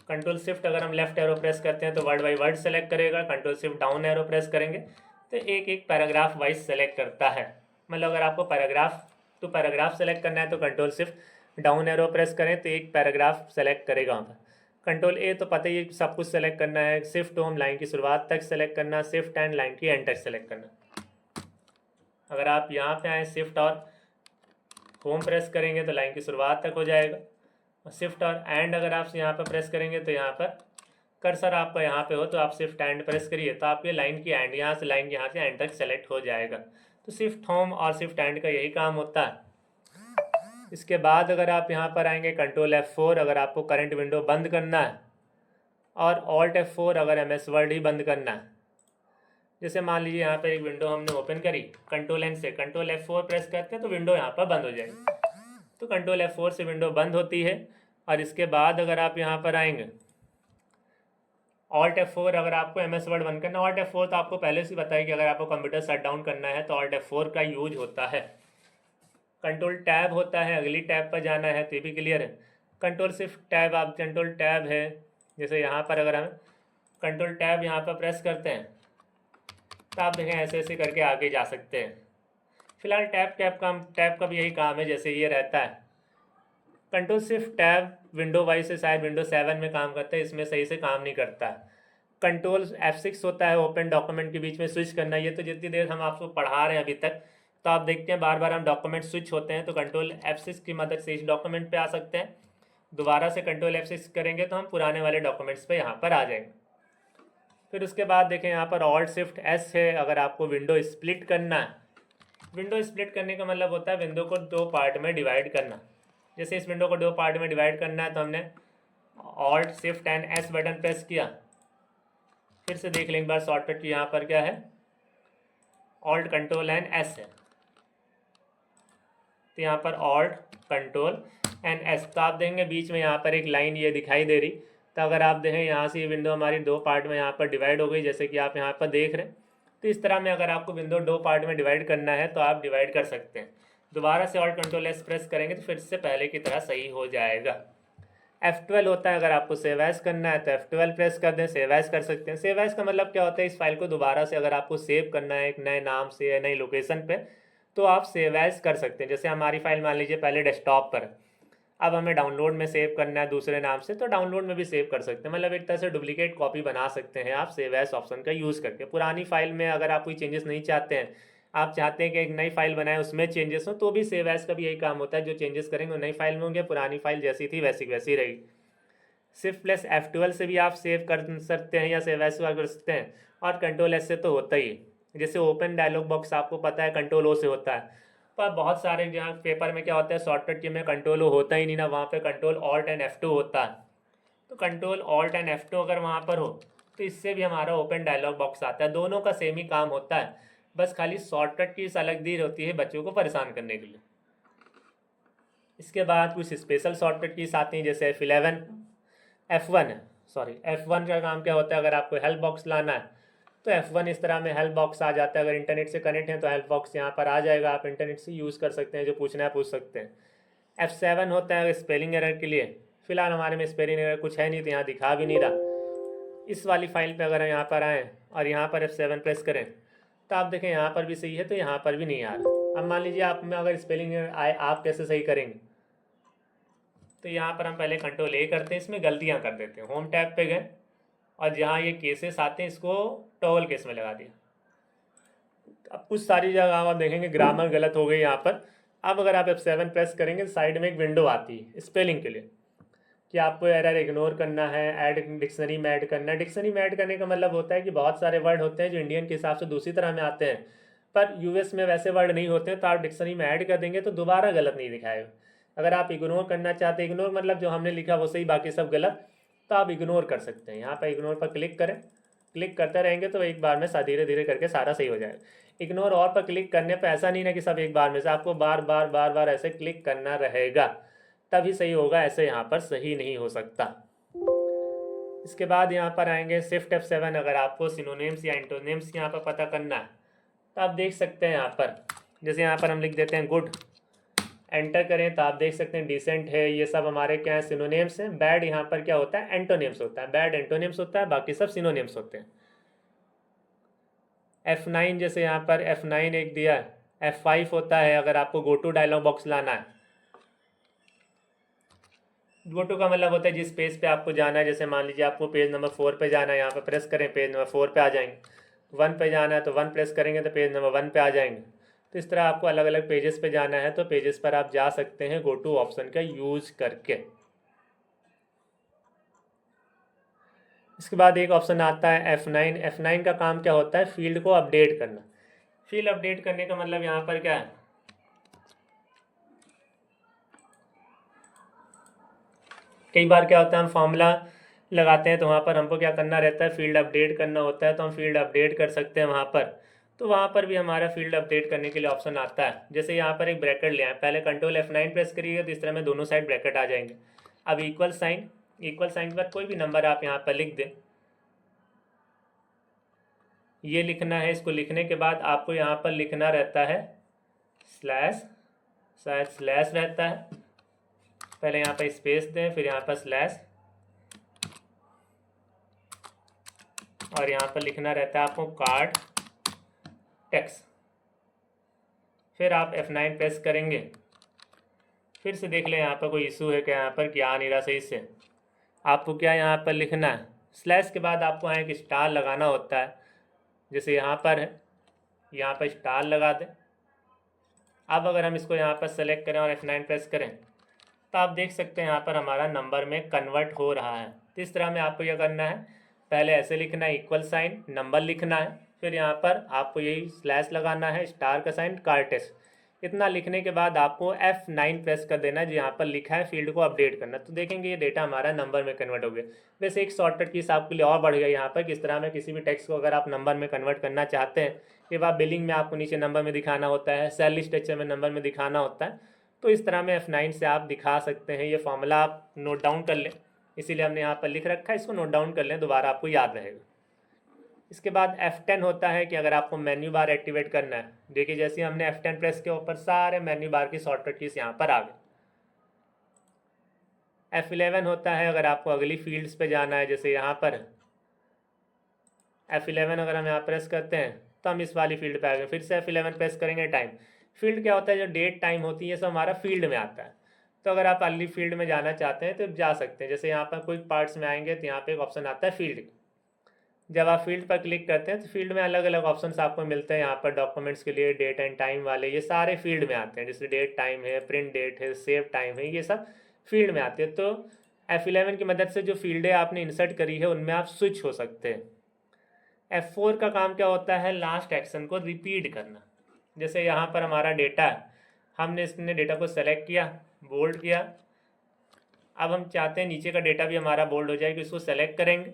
Control shift अगर हम लेफ्ट एरो प्रेस करते हैं तो वर्ड बाई वर्ड सेलेक्ट करेगा, control shift down arrow press करेंगे तो एक एक पैराग्राफ वाइज सेलेक्ट करता है। मतलब अगर आपको पैराग्राफ टू पैराग्राफ सेलेक्ट करना है तो control shift down arrow press करें तो एक पैराग्राफ सेलेक्ट करेगा वहाँ पर। कंट्रोल ए तो पता ही सब कुछ सेलेक्ट करना है, शिफ्ट होम लाइन की शुरुआत तक सेलेक्ट करना, शिफ्ट एंड लाइन की एंड तक सेलेक्ट करना। अगर आप यहाँ पे आए शिफ्ट और होम प्रेस करेंगे तो लाइन की शुरुआत तक हो जाएगा, और शिफ्ट और एंड अगर आप यहाँ पर प्रेस करेंगे तो यहाँ पर कर्सर आपका यहाँ पे हो तो आप शिफ्ट एंड प्रेस करिए तो आपके लाइन की एंड यहाँ से लाइन यहाँ से एंड तक सेलेक्ट हो जाएगा। तो शिफ्ट होम और शिफ्ट एंड का यही काम होता है। इसके बाद अगर आप यहाँ पर आएंगे कंट्रोल F4 अगर आपको करंट विंडो बंद करना है, और ऑल्ट F4 अगर MS वर्ड ही बंद करना है। जैसे मान लीजिए यहाँ पर एक विंडो हमने ओपन करी, कंट्रोल N से कंट्रोल F4 प्रेस करते हैं तो विंडो यहाँ पर बंद हो जाएगी। तो कंट्रोल F4 से विंडो बंद होती है। और इसके बाद अगर आप यहाँ पर आएंगे ऑल्ट F4 अगर आपको MS वर्ड बंद करना, ऑल्ट F4 तो आपको पहले से बताया कि अगर आपको कंप्यूटर शट डाउन करना है तो ऑल्ट F4 का यूज होता है। कंट्रोल टैब होता है, अगली टैब पर जाना है तो ये भी क्लियर है। कंट्रोल शिफ्ट टैब, आप कंट्रोल टैब है, जैसे यहाँ पर अगर हम कंट्रोल टैब यहाँ पर प्रेस करते हैं तो आप देखें ऐसे ऐसे करके आगे जा सकते हैं। फिलहाल टैब का भी यही काम है जैसे ये रहता है। Control shift tab window wise से शायद विंडो 7 में काम करता है, इसमें सही से काम नहीं करता है। कंट्रोल F6 होता है ओपन डॉक्यूमेंट के बीच में स्विच करना। ये तो जितनी देर हम आपको पढ़ा रहे हैं अभी तक तो आप देखते हैं बार बार हम डॉक्यूमेंट स्विच होते हैं, तो कंट्रोल F6 की मदद से इस डॉक्यूमेंट पे आ सकते हैं। दोबारा से कंट्रोल F6 करेंगे तो हम पुराने वाले डॉक्यूमेंट्स पे यहाँ पर आ जाएंगे। फिर उसके बाद देखें यहाँ पर ऑल्ट शिफ्ट S है अगर आपको विंडो स्प्लिट करना है। विंडो स्प्लिट करने का मतलब होता है विंडो को दो पार्ट में डिवाइड करना। जैसे इस विंडो को दो पार्ट में डिवाइड करना है तो हमने alt shift and S button press किया। फिर से देख लें एक बार शॉर्टकट की यहाँ पर क्या है, ऑल्ट कंट्रोल एंड S है। तो यहाँ पर ऑल्ट कंट्रोल एंड S, तो आप देखेंगे बीच में यहाँ पर एक लाइन ये दिखाई दे रही। तो अगर आप देखें यहाँ से ये विंडो हमारी दो पार्ट में यहाँ पर डिवाइड हो गई, जैसे कि आप यहाँ पर देख रहे हैं। तो इस तरह में अगर आपको विंडो दो पार्ट में डिवाइड करना है तो आप डिवाइड कर सकते हैं। दोबारा से ऑल्ट कंट्रोल S प्रेस करेंगे तो फिर से पहले की तरह सही हो जाएगा। F12 होता है अगर आपको सेव एज करना है तो F12 प्रेस कर दें, सेव एज कर सकते हैं। सेव एज का मतलब क्या होता है, इस फाइल को दोबारा से अगर आपको सेव करना है एक नए नाम से या नई लोकेशन पे तो आप सेव एज कर सकते हैं। जैसे हमारी फाइल मान लीजिए पहले डेस्कटॉप पर, अब हमें डाउनलोड में सेव करना है दूसरे नाम से तो डाउनलोड में भी सेव कर सकते हैं। मतलब एक तरह से डुप्लीकेट कॉपी बना सकते हैं आप सेव एज ऑप्शन का यूज़ करके। पुरानी फाइल में अगर आप कोई चेंजेस नहीं चाहते हैं, आप चाहते हैं कि एक नई फाइल बनाए उसमें चेंजेस हो, तो भी सेव एज का भी यही काम होता है। जो चेंजेस करेंगे वो नई फाइल में होंगे, पुरानी फाइल जैसी थी वैसी वैसी रहेगी। शिफ्ट प्लस F12 से भी आप सेव कर सकते हैं या सेव एज कर सकते हैं, और कंट्रोल S से तो होता ही है। जैसे ओपन डायलॉग बॉक्स आपको पता है कंट्रोल O से होता है, पर बहुत सारे जहाँ पेपर में क्या होता है शॉर्टकट की में कंट्रोल O होता ही नहीं ना, वहाँ पे कंट्रोल ऑल्ट एंड F2 होता है। तो कंट्रोल ऑल्ट एंड F2 अगर वहाँ पर हो तो इससे भी हमारा ओपन डायलॉग बॉक्स आता है। दोनों का सेम ही काम होता है, बस खाली शॉर्टकट की अलग दी होती है बच्चों को परेशान करने के लिए। इसके बाद कुछ स्पेशल शॉर्टकट कीज आती हैं जैसे F1 का काम क्या होता है, अगर आपको हेल्प बॉक्स लाना है तो F1 इस तरह में हेल्प बॉक्स आ जाता है। अगर इंटरनेट से कनेक्ट है तो हेल्प बॉक्स यहाँ पर आ जाएगा, आप इंटरनेट से यूज़ कर सकते हैं, जो पूछना है पूछ सकते हैं। F7 होता है स्पेलिंग एरर के लिए। फिलहाल हमारे में स्पेलिंग एरर कुछ है नहीं तो यहाँ दिखा भी नहीं रहा। इस वाली फाइल पे अगर हम यहाँ पर आएँ और यहाँ पर F7 प्रेस करें तो आप देखें यहाँ पर भी सही है तो यहाँ पर भी नहीं आ रहा। अब मान लीजिए आप में अगर स्पेलिंग एरर आए, आप कैसे सही करेंगे, तो यहाँ पर हम पहले कंट्रोल A करते हैं, इसमें गलतियाँ कर देते हैं। होम टैब पे गए और जहाँ ये केसेस आते हैं इसको टॉगल केस में लगा दिया। अब कुछ सारी जगह आप देखेंगे ग्रामर गलत हो गई यहाँ पर। अब अगर आप F7 प्रेस करेंगे साइड में एक विंडो आती है स्पेलिंग के लिए कि आपको एरर इग्नोर करना है, ऐड डिक्शनरी में ऐड करना है। डिक्शनरी में ऐड करने का मतलब होता है कि बहुत सारे वर्ड होते हैं जो इंडियन के हिसाब से दूसरी तरह में आते हैं, पर US में वैसे वर्ड नहीं होते हैं, तो आप डिक्शनरी में ऐड कर देंगे तो दोबारा गलत नहीं दिखाएगा। अगर आप इग्नोर करना चाहते हैं, इग्नोर मतलब जो हमने लिखा वो सही बाकी सब गलत, तो आप इग्नोर कर सकते हैं। यहाँ पर इग्नोर पर क्लिक करें, क्लिक करते रहेंगे तो एक बार में धीरे धीरे करके सारा सही हो जाएगा। इग्नोर और पर क्लिक करने पर ऐसा नहीं है कि सब एक बार में से, आपको बार बार ऐसे क्लिक करना रहेगा तभी सही होगा, ऐसे यहाँ पर सही नहीं हो सकता। इसके बाद यहाँ पर आएंगे शिफ्ट F7। अगर आपको सिनोनिम्स या एंटोनिम्स यहाँ पर पता करना है तो आप देख सकते हैं यहाँ पर, जैसे यहाँ पर हम लिख देते हैं गुड, एंटर करें तो आप देख सकते हैं डिसेंट है, ये सब हमारे क्या है, सिनोनिम्स हैं। बैड यहाँ पर क्या होता है, एंटोनिम्स होता है। बैड एंटोनिम्स होता है, बाकी सब सिनोनिम्स होते हैं। F9 जैसे यहाँ पर F9 एक दिया है। F5 होता है अगर आपको गो टू डायलॉग बॉक्स लाना है। गो टू का मतलब होता है जिस पेज पे आपको जाना है, जैसे मान लीजिए आपको पेज नंबर 4 पे जाना है, यहाँ पे प्रेस करें पेज नंबर 4 पे आ जाएंगे। 1 पे जाना है तो 1 प्रेस करेंगे तो पेज नंबर 1 पे आ जाएंगे। तो इस तरह आपको अलग अलग पेजेस पे जाना है तो पेजेस पर आप जा सकते हैं गो टू ऑप्शन का यूज करके। इसके बाद एक ऑप्शन आता है F9। F9 का काम क्या होता है, फील्ड को अपडेट करना। फील्ड अपडेट करने का मतलब यहाँ पर क्या है, कई बार क्या होता है हम फॉर्मूला लगाते हैं तो वहाँ पर हमको क्या करना रहता है, फील्ड अपडेट करना होता है। तो हम फील्ड अपडेट कर सकते हैं वहाँ पर। तो वहाँ पर भी हमारा फील्ड अपडेट करने के लिए ऑप्शन आता है। जैसे यहाँ पर एक ब्रैकेट ले आए, पहले कंट्रोल F9 प्रेस करिएगा तो इस तरह में दोनों साइड ब्रैकेट आ जाएंगे। अब इक्वल साइन, इक्वल साइन पर कोई भी नंबर आप यहाँ पर लिख दें। ये लिखना है, इसको लिखने के बाद आपको यहाँ पर लिखना रहता है स्लैश, शायद स्लैश रहता है। पहले यहाँ पर स्पेस दें, फिर यहाँ पर स्लैश, और यहाँ पर लिखना रहता है आपको कार्ड टेक्स्ट। फिर आप F9 प्रेस करेंगे। फिर से देख लें यहाँ पर कोई इशू है क्या, यहाँ पर क्या आ नहीं रहा सही से। आपको क्या यहाँ पर लिखना है, स्लैश के बाद आपको यहाँ एक स्टार लगाना होता है। जैसे यहाँ पर है, यहाँ पर स्टार लगा दें। अब अगर हम इसको यहाँ पर सेलेक्ट करें और F9 प्रेस करें तो आप देख सकते हैं यहाँ पर हमारा नंबर में कन्वर्ट हो रहा है। तो इस तरह में आपको यह करना है, पहले ऐसे लिखना है इक्वल साइन, नंबर लिखना है, फिर यहाँ पर आपको यही स्लैश लगाना है, स्टार का साइन, कार्टेक्स। इतना लिखने के बाद आपको F9 प्रेस कर देना है, जो यहाँ पर लिखा है फील्ड को अपडेट करना। तो देखेंगे ये डेटा हमारा नंबर में कन्वर्ट हो गया। वैसे एक शॉर्टकट कीज आपके लिए और बढ़ गया यहाँ पर, किस तरह में किसी भी टेक्स्ट को अगर आप नंबर में कन्वर्ट करना चाहते हैं, ये बात बिलिंग में आपको नीचे नंबर में दिखाना होता है, सेल स्ट्रक्चर में नंबर में दिखाना होता है। तो इस तरह में F9 से आप दिखा सकते हैं। ये फॉर्मूला आप नोट डाउन कर लें, इसीलिए हमने यहाँ पर लिख रखा है, इसको नोट डाउन कर लें, दोबारा आपको याद रहेगा। इसके बाद F10 होता है कि अगर आपको मेन्यू बार एक्टिवेट करना है। देखिए जैसे हमने F10 प्रेस के ऊपर सारे मेन्यू बार की शॉर्टकट कीज यहाँ पर आ गए। F11 होता है अगर आपको अगली फील्ड्स पे जाना है, जैसे यहाँ पर F11 अगर हम यहाँ प्रेस करते हैं तो हम इस वाली फील्ड पे आ गए। फिर से F11 प्रेस करेंगे, टाइम। फील्ड क्या होता है, जो डेट टाइम होती है ये सब हमारा फील्ड में आता है। तो अगर आप अगली फील्ड में जाना चाहते हैं तो जा सकते हैं। जैसे यहाँ पर कोई पार्ट्स में आएंगे तो यहाँ पे एक ऑप्शन आता है फील्ड। जब आप फील्ड पर क्लिक करते हैं तो फील्ड में अलग अलग ऑप्शंस आपको मिलते हैं। यहाँ पर डॉक्यूमेंट्स के लिए डेट एंड टाइम वाले, ये सारे फील्ड में आते हैं। जैसे डेट टाइम है, प्रिंट डेट है, सेव टाइम है, ये सब फील्ड में आते हैं। तो F11 की मदद से जो फील्डें आपने इंसर्ट करी है उनमें आप स्विच हो सकते हैं। F4 का काम क्या होता है, लास्ट एक्शन को रिपीट करना। जैसे यहाँ पर हमारा डेटा है, हमने इसने डेटा को सेलेक्ट किया, बोल्ड किया। अब हम चाहते हैं नीचे का डेटा भी हमारा बोल्ड हो जाए, कि इसको सेलेक्ट करेंगे,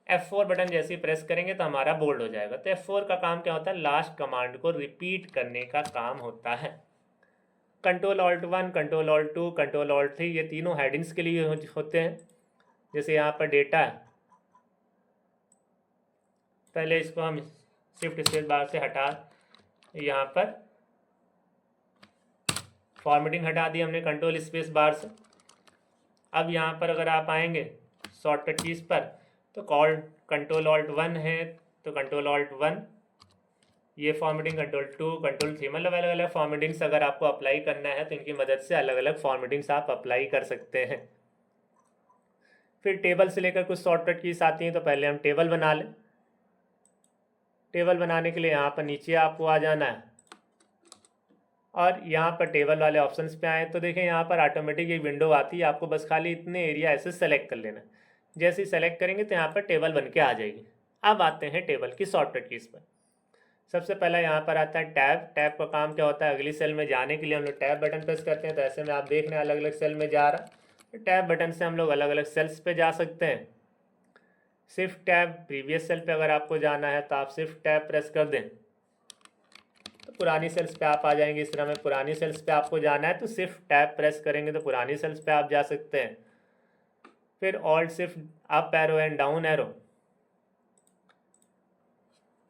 F4 बटन जैसे ही प्रेस करेंगे तो हमारा बोल्ड हो जाएगा। तो F4 का काम क्या होता है, लास्ट कमांड को रिपीट करने का काम होता है। Control alt 1, control alt 2, control alt 3, ये तीनों हेडिंग्स के लिए होते हैं। जैसे यहाँ पर डेटा है, पहले इसको हम शिफ्ट स्पेस बार से हटा, यहाँ पर फॉर्मेटिंग हटा दी हमने कंट्रोल स्पेस बार से। अब यहाँ पर अगर आप आएंगे शॉर्टकट कीज पर तो कंट्रोल ऑल्ट 1 है तो कंट्रोल ऑल्ट 1, ये फॉर्मेटिंग कंट्रोल 2, कंट्रोल 3, मतलब अलग अलग फॉर्मेटिंग्स अगर आपको अप्लाई करना है तो इनकी मदद से अलग अलग फॉर्मेटिंग्स आप अप्लाई कर सकते हैं। फिर टेबल से लेकर कुछ शॉर्टकट कीज आती हैं, तो पहले हम टेबल बना लें। टेबल बनाने के लिए यहाँ पर नीचे आपको आ जाना है और यहाँ पर टेबल वाले ऑप्शंस पे आए तो देखें यहाँ पर ऑटोमेटिक एक विंडो आती है। आपको बस खाली इतने एरिया ऐसे सेलेक्ट कर लेना। जैसे ही सेलेक्ट करेंगे तो यहाँ पर टेबल बन के आ जाएगी। अब आते हैं टेबल की शॉर्टकट कीज पर। सबसे पहला यहाँ पर आता है टैब। टैब का काम क्या होता है, अगली सेल में जाने के लिए हम लोग टैब बटन प्रेस करते हैं। तो ऐसे में आप देख रहे हैं अलग अलग सेल में जा रहा है, तो टैब बटन से हम लोग अलग अलग सेल्स पे जा सकते हैं। शिफ्ट टैब, प्रीवियस सेल पे अगर आपको जाना है तो आप शिफ्ट टैब प्रेस कर दें तो पुरानी सेल्स पे आप आ जाएंगे। इस तरह में पुरानी सेल्स पे आपको जाना है तो शिफ्ट टैब प्रेस करेंगे तो पुरानी सेल्स पे आप जा सकते हैं। फिर alt shift up arrow and down arrow,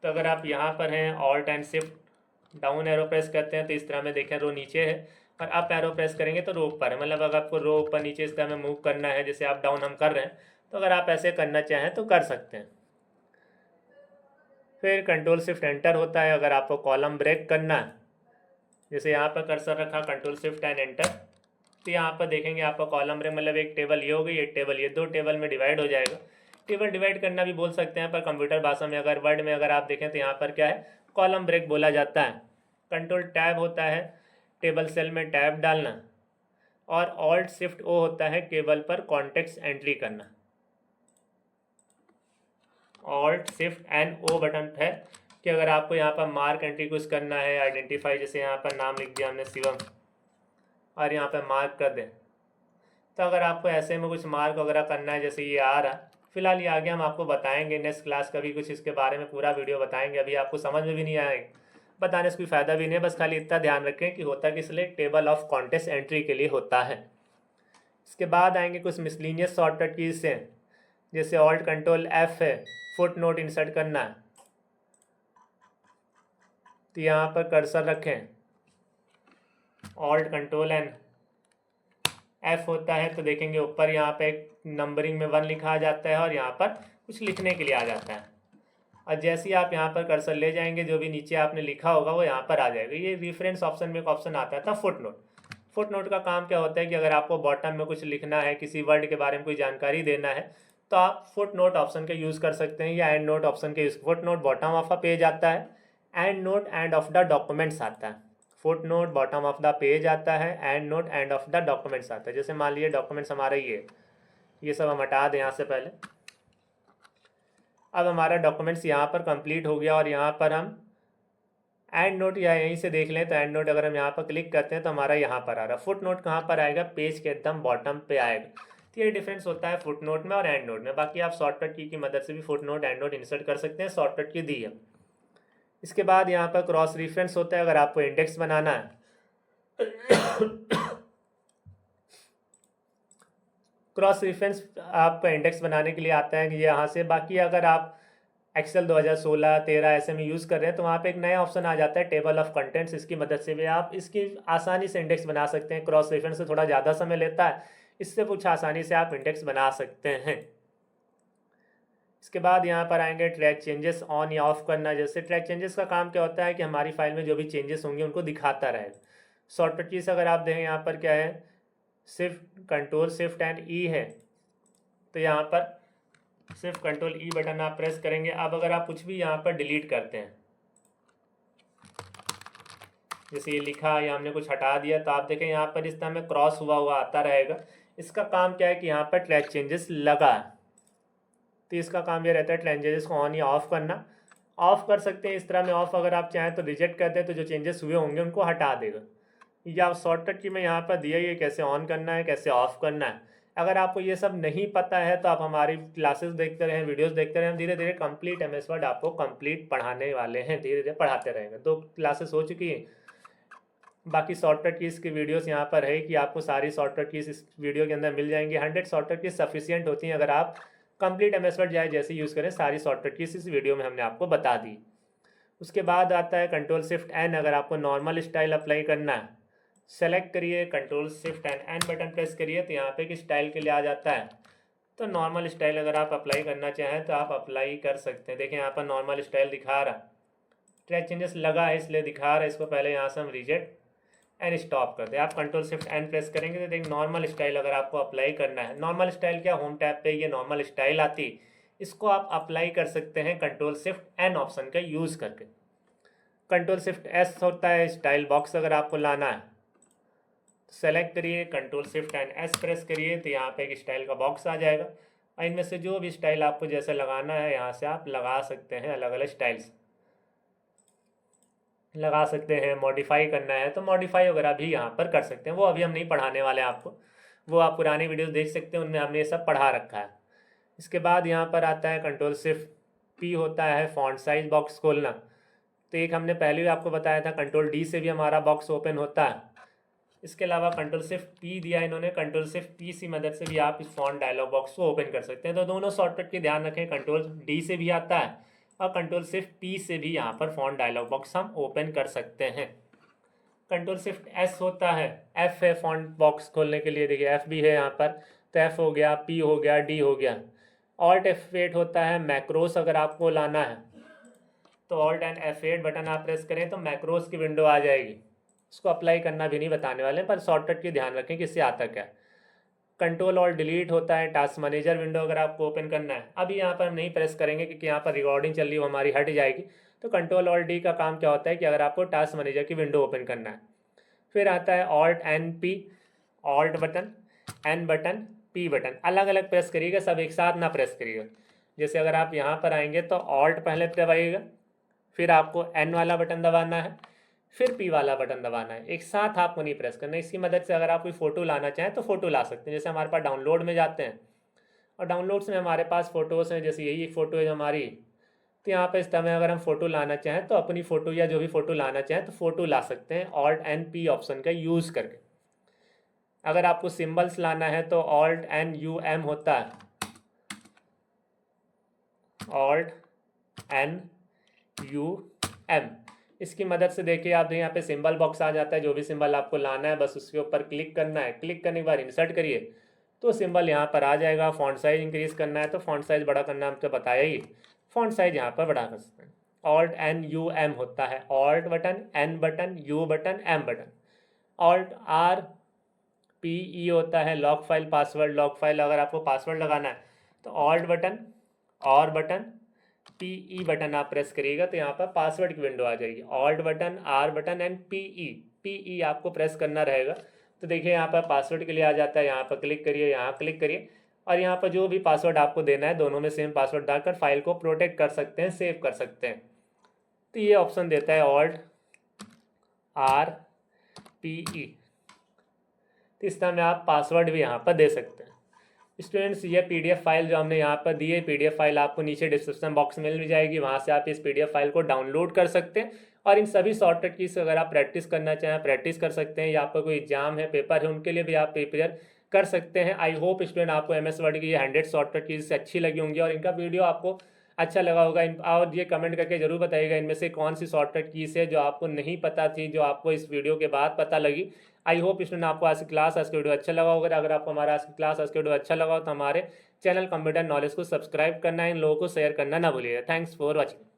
तो अगर आप यहाँ पर हैं alt and shift down arrow press करते हैं तो इस तरह में देखें रो नीचे है और अप एरो प्रेस करेंगे तो रो ऊपर है, मतलब अगर आपको रो ऊपर नीचे इस तरह में मूव करना है, जैसे अप डाउन हम कर रहे हैं, तो अगर आप ऐसे करना चाहें तो कर सकते हैं। फिर कंट्रोल शिफ्ट एंटर होता है अगर आपको कॉलम ब्रेक करना है, जैसे यहाँ पर कर्सर रखा, कंट्रोल शिफ्ट एंड एंटर, तो यहाँ पर देखेंगे आपका कॉलम ब्रेक, मतलब एक टेबल ये हो गई, एक टेबल ये, दो टेबल में डिवाइड हो जाएगा। टेबल डिवाइड करना भी बोल सकते हैं, पर कंप्यूटर भाषा में अगर वर्ड में अगर आप देखें तो यहाँ पर क्या है, कॉलम ब्रेक बोला जाता है। कंट्रोल टैब होता है टेबल सेल में टैब डालना, और ऑल्ट शिफ्ट ओ होता है टेबल पर कॉन्टेक्स्ट एंट्री करना। Alt shift and O button है कि अगर आपको यहाँ पर मार्क एंट्री कुछ करना है, आइडेंटिफाई, जैसे यहाँ पर नाम लिख दिया हमने शिवम और यहाँ पर मार्क कर दें, तो अगर आपको ऐसे में कुछ मार्क वगैरह करना है, जैसे ये आ रहा, फिलहाल ये आगे हम आपको बताएंगे, नेक्स्ट क्लास का भी कुछ इसके बारे में पूरा वीडियो बताएंगे, अभी आपको समझ में भी नहीं आएगा, बताने से कोई फ़ायदा भी नहीं है, बस खाली इतना ध्यान रखें कि होता किस लिए, टेबल ऑफ कॉन्टेक्स्ट एंट्री के लिए होता है। इसके बाद आएंगे कुछ मिसलिनियस शॉर्टकट कीज से, जैसे ऑल्ट कंट्रोल एफ है, फुट नोट इंसर्ट करना है, तो यहाँ पर कर्सर रखें, ऑल्ट कंट्रोल एन एफ होता है, तो देखेंगे ऊपर यहाँ पे एक नंबरिंग में 1 लिखा आ जाता है और यहाँ पर कुछ लिखने के लिए आ जाता है, और जैसे ही आप यहाँ पर कर्सर ले जाएंगे जो भी नीचे आपने लिखा होगा वो यहाँ पर आ जाएगा। ये रेफरेंस ऑप्शन में एक ऑप्शन आता था फुट नोट। फुट नोट का काम क्या होता है कि अगर आपको बॉटम में कुछ लिखना है, किसी वर्ड के बारे में कोई जानकारी देना है, तो आप फुट नोट ऑप्शन का यूज़ कर सकते हैं, या एंड नोट ऑप्शन के use. Foot note bottom of a page आता है, and note end of the documents आता है। Foot note bottom of the page आता है, and note end of the documents आता है। जैसे मान लीजिए डॉक्यूमेंट्स हमारे ये सब हम हटा दें यहाँ से पहले। अब हमारा डॉक्यूमेंट्स यहाँ पर कंप्लीट हो गया, और यहाँ पर हम एंड नोट या यहीं से देख लें तो एंड नोट अगर हम यहाँ पर क्लिक करते हैं तो हमारा यहाँ पर आ रहा है। फुट नोट कहाँ पर आएगा, पेज के एकदम बॉटम पे आएगा। तो ये डिफरेंस होता है फुट नोट में और एंड नोट में। बाकी आप शॉर्टकट की मदद से भी foot note and note insert कर सकते हैं, शॉर्टकट की दी है। इसके बाद यहाँ पर क्रॉस रेफरेंस होता है, अगर आपको इंडेक्स बनाना है क्रॉस रेफरेंस आपका इंडेक्स बनाने के लिए आता है कि यहाँ से। बाकी अगर आप एक्सेल 2016, 13 ऐसे में यूज़ कर रहे हैं तो वहाँ पे एक नया ऑप्शन आ जाता है टेबल ऑफ कंटेंट्स। इसकी मदद से भी आप इसकी आसानी से इंडेक्स बना सकते हैं। क्रॉस रेफरेंस से थोड़ा ज़्यादा समय लेता है, इससे कुछ आसानी से आप इंडेक्स बना सकते हैं। इसके बाद यहाँ पर आएंगे ट्रैक चेंजेस ऑन या ऑफ करना। जैसे ट्रैक चेंजेस का काम क्या होता है कि हमारी फाइल में जो भी चेंजेस होंगे उनको दिखाता रहेगा। शॉर्टकट कीज अगर आप देखें यहाँ पर क्या है, सिर्फ कंट्रोल शिफ्ट एंड ई है, तो यहाँ पर सिर्फ कंट्रोल ई बटन आप प्रेस करेंगे। अब अगर आप कुछ भी यहाँ पर डिलीट करते हैं, जैसे ये लिखा या हमने कुछ हटा दिया, तो आप देखें यहाँ पर इस तरह में क्रॉस हुआ हुआ आता रहेगा। इसका काम क्या है कि यहाँ पर ट्रैक चेंजेस लगा, तो इसका काम ये रहता है ट्रैक चेंजेस को ऑन या ऑफ करना। ऑफ कर सकते हैं इस तरह में ऑफ, अगर आप चाहें तो रिजेक्ट करते हैं तो जो चेंजेस हुए होंगे उनको हटा देगा। या शॉर्टकट की मैं यहाँ पर दिया ये कैसे ऑन करना है, कैसे ऑफ करना है। अगर आपको ये सब नहीं पता है तो आप हमारी क्लासेस देखते रहें, वीडियोस देखते रहें। हम धीरे धीरे कंप्लीट एमएस वर्ड आपको कंप्लीट पढ़ाने वाले हैं, धीरे धीरे पढ़ाते रहेंगे। 2 क्लासेस हो चुकी हैं। बाकी शॉर्टकट कीज की वीडियोस यहाँ पर है कि आपको सारी शॉर्टकट कीज इस वीडियो के अंदर मिल जाएंगी। 100 शॉर्टकट कीज सफिशियंट होती हैं अगर आप कंप्लीट एमएस वर्ड जाए जैसे यूज़ करें। सारी शॉर्टकट कीज इस वीडियो में हमने आपको बता दी। उसके बाद आता है कंट्रोल शिफ्ट एन। अगर आपको नॉर्मल स्टाइल अप्लाई करना है, सेलेक्ट करिए, control shift and N button press करिए, तो यहाँ पे एक स्टाइल के लिए आ जाता है। तो नॉर्मल स्टाइल अगर आप अप्लाई करना चाहें तो आप अप्लाई कर सकते हैं। देखिए यहाँ पर नॉर्मल स्टाइल दिखा रहा, ट्रैक चेंजेस लगा है इसलिए दिखा रहा है। इसको पहले यहाँ से हम रिजेक्ट एंड स्टॉप कर दें। आप कंट्रोल शिफ्ट एन प्रेस करेंगे तो देखिए नॉर्मल स्टाइल अगर आपको अप्लाई करना है, नॉर्मल स्टाइल क्या, होम टैब पे ये नॉर्मल स्टाइल आती, इसको आप अप्लाई कर सकते हैं कंट्रोल शिफ्ट एन ऑप्शन का यूज़ करके। कंट्रोल शिफ्ट एस होता है स्टाइल बॉक्स, अगर आपको लाना है सेलेक्ट करिए, control shift and S press करिए, तो यहाँ पे एक स्टाइल का बॉक्स आ जाएगा। और इनमें से जो भी स्टाइल आपको जैसे लगाना है यहाँ से आप लगा सकते हैं। अलग अलग स्टाइल्स लगा सकते हैं। मॉडिफाई करना है तो मॉडिफाई वगैरह भी यहाँ पर कर सकते हैं। वो अभी हम नहीं पढ़ाने वाले हैं आपको, वो आप पुरानी वीडियोस देख सकते हैं, उनमें हमने ये सब पढ़ा रखा है। इसके बाद यहाँ पर आता है कंट्रोल शिफ्ट पी होता है फॉन्ट साइज बॉक्स खोलना। तो एक हमने पहले भी आपको बताया था, कंट्रोल डी से भी हमारा बॉक्स ओपन होता है। इसके अलावा कंट्रोल शिफ्ट पी दिया इन्होंने, कंट्रोल शिफ्ट पी सी मदद से भी आप इस फॉन्ट डायलॉग बॉक्स को ओपन कर सकते हैं। तो दोनों शॉर्टकट की ध्यान रखें, कंट्रोल डी से भी आता है और कंट्रोल शिफ्ट पी से भी यहाँ पर फॉन्ट डायलॉग बॉक्स हम ओपन कर सकते हैं। कंट्रोल शिफ्ट एस होता है, एफ है फॉन्ट बॉक्स खोलने के लिए, देखिए एफ भी है यहाँ पर, तो एफ हो गया, पी हो गया, डी हो गया। ऑल्ट F8 होता है मैक्रोस, अगर आपको लाना है तो ऑल्ट एंड F8 बटन आप प्रेस करें तो मैक्रोस की विंडो आ जाएगी। इसको अप्लाई करना भी नहीं बताने वाले, पर शॉर्टकट की ध्यान रखें कि इससे आता क्या। कंट्रोल और डिलीट होता है टास्क मैनेजर विंडो, अगर आपको ओपन करना है। अभी यहाँ पर हम नहीं प्रेस करेंगे क्योंकि यहाँ पर रिकॉर्डिंग चल रही है, वो हमारी हट जाएगी। तो कंट्रोल और डी का काम क्या होता है कि अगर आपको टास्क मैनेजर की विंडो ओपन करना है। फिर आता है alt N P, alt button, N button, P button, अलग अलग प्रेस करिएगा, सब एक साथ ना प्रेस करिएगा। जैसे अगर आप यहाँ पर आएंगे तो ऑल्ट पहले दबाइएगा, फिर आपको एन वाला बटन दबाना है, फिर पी वाला बटन दबाना है, एक साथ आपको नहीं प्रेस करना। इसकी मदद से अगर आप कोई फ़ोटो लाना चाहें तो फ़ोटो ला सकते हैं। जैसे हमारे पास डाउनलोड में जाते हैं और डाउनलोड्स में हमारे पास फ़ोटोज़ हैं, जैसे यही एक फ़ोटो है हमारी, तो यहाँ पर इस समय अगर हम फ़ोटो लाना चाहें तो अपनी फ़ोटो या जो भी फ़ोटो लाना चाहें तो फ़ोटो ला सकते हैं ऑल्ट एन पी ऑप्शन का यूज़ करके। अगर आपको सिंबल्स लाना है तो ऑल्ट एन यू एम होता है, ऑल्ट एन यू एम। इसकी मदद से देखिए आप यहाँ पे सिंबल बॉक्स आ जाता है, जो भी सिंबल आपको लाना है बस उसके ऊपर क्लिक करना है। क्लिक करने के बाद इंसर्ट करिए तो सिंबल यहाँ पर आ जाएगा। फॉन्ट साइज इंक्रीज करना है तो फॉन्ट साइज बड़ा करना हमको बताया ही, फॉन्ट साइज यहाँ पर बड़ा कर सकते हैं। ऑल्ट एन यू एम होता है, alt button, N button, U button, M button. Alt R P E होता है lock file password, lock file अगर आपको पासवर्ड लगाना है तो alt button, R button, P E button आप प्रेस करिएगा तो यहाँ पर पासवर्ड की विंडो आ जाएगी। Alt button, R button and P E आपको प्रेस करना रहेगा। तो देखिए यहाँ पर पासवर्ड के लिए आ जाता है, यहाँ पर क्लिक करिए, यहाँ क्लिक करिए और यहाँ पर जो भी पासवर्ड आपको देना है दोनों में सेम पासवर्ड डालकर फाइल को प्रोटेक्ट कर सकते हैं, सेव कर सकते हैं। तो ये ऑप्शन देता है ऑल्ट आर पी ई। तो इस तरह में आप पासवर्ड भी यहाँ पर दे सकते हैं। स्टूडेंट्स, ये पीडीएफ फाइल जो हमने यहाँ पर दी है, पीडीएफ फाइल आपको नीचे डिस्क्रिप्शन बॉक्स में मिल जाएगी, वहाँ से आप इस पीडीएफ फाइल को डाउनलोड कर सकते हैं और इन सभी शॉर्टकट कीज अगर आप प्रैक्टिस करना चाहें प्रैक्टिस कर सकते हैं, या आपका कोई एग्जाम है, पेपर है, उनके लिए भी आप प्रिपेयर कर सकते हैं। आई होप स्टूडेंट आपको एमएस वर्ड की ये 100 शॉर्टकट कीज से अच्छी लगी होंगी और इनका वीडियो आपको अच्छा लगा होगा। और ये कमेंट करके जरूर बताइएगा इनमें से कौन सी शॉर्टकट कीज है जो आपको नहीं पता थी, जो आपको इस वीडियो के बाद पता लगी। आई होप स्टूडेंट आपको आज की क्लास, आज की वीडियो अच्छा लगा होगा। अगर आपको हमारा आज की क्लास, आज की वीडियो अच्छा लगा हो तो हमारे चैनल कंप्यूटर नॉलेज को सब्सक्राइब करना है, इन लोगों को शेयर करना ना भूलिएगा। Thanks for watching.